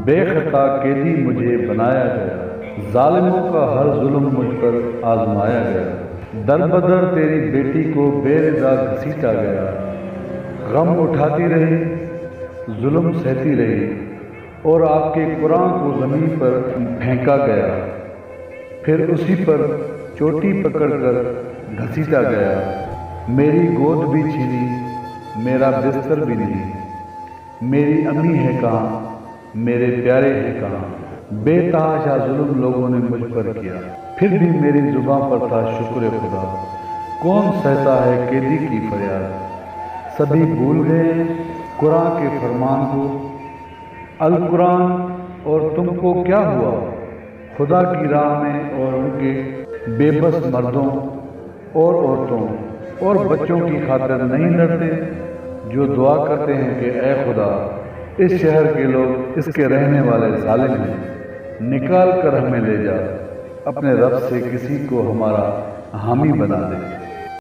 بے خطا قیدی مجھے بنایا گیا، ظالموں کا ہر ظلم مجھ پر آزمایا گیا۔ در بدر تیری بیٹی کو بے رضا گھسیٹا گیا، غم اٹھاتی رہی، ظلم سہتی رہی، اور آپ کے قرآن کو زمین پر پھینکا گیا، پھر اسی پر چوٹی پکڑ کر گھسیٹا گیا۔ میری گود بھی چھینی، میرا بستر بھی نہیں، میری امی ہے کہاں، میرے پیارے ہیں کہاں۔ بے تحاشا ظلم لوگوں نے مجھ پر کیا، پھر بھی میری زباں پر تھا شکر خدا۔ کون سہتا ہے قیدی کی فریاد، سبھی بھول گئے قرآن کے فرمان کو۔ القرآن اور تم کو کیا ہوا، خدا کی راہ میں اور ان کے بے بس مردوں اور عورتوں اور بچوں کی خاطر نہیں لڑتے، جو دعا کرتے ہیں کہ اے خدا، اس شہر کے لوگ اس کے رہنے والے ظالم ہیں، نکال کر ہمیں لے جا، اپنے رب سے کسی کو ہمارا حامی بنا دے۔